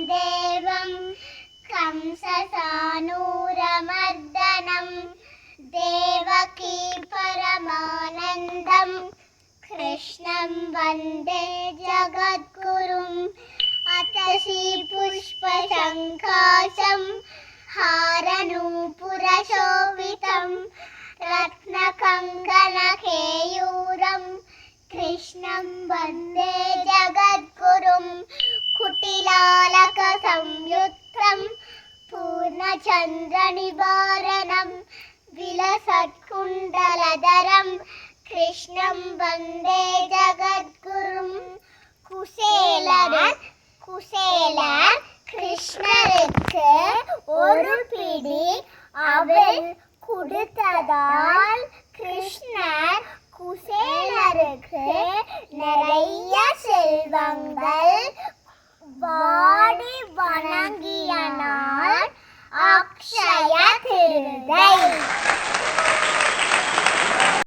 देवं कंससानूरमर्दनं देवकी परमानन्दं कृष्णं वन्दे जगद्गुरुम् अतसी पुष्पशङ्काशं हारनूपुरशोभितं रत्नकङ्कणकेयूरं कृष्णं वन्दे जगद्गुरुं कुटिलालकसंयुक्तं पूर्णचन्द्रनिवारणं विलसत्कुण्डलधरं कृष्णं वन्दे जगद्गुरुं குசேலர் கிருஷ்ணருக்கு ஒரு பிடி அவல் கொடுத்ததால் கிருஷ்ணர் குசேலருக்கு நிறைய செல்வங்கள் வாடி வணங்கிய நாள் அக்ஷய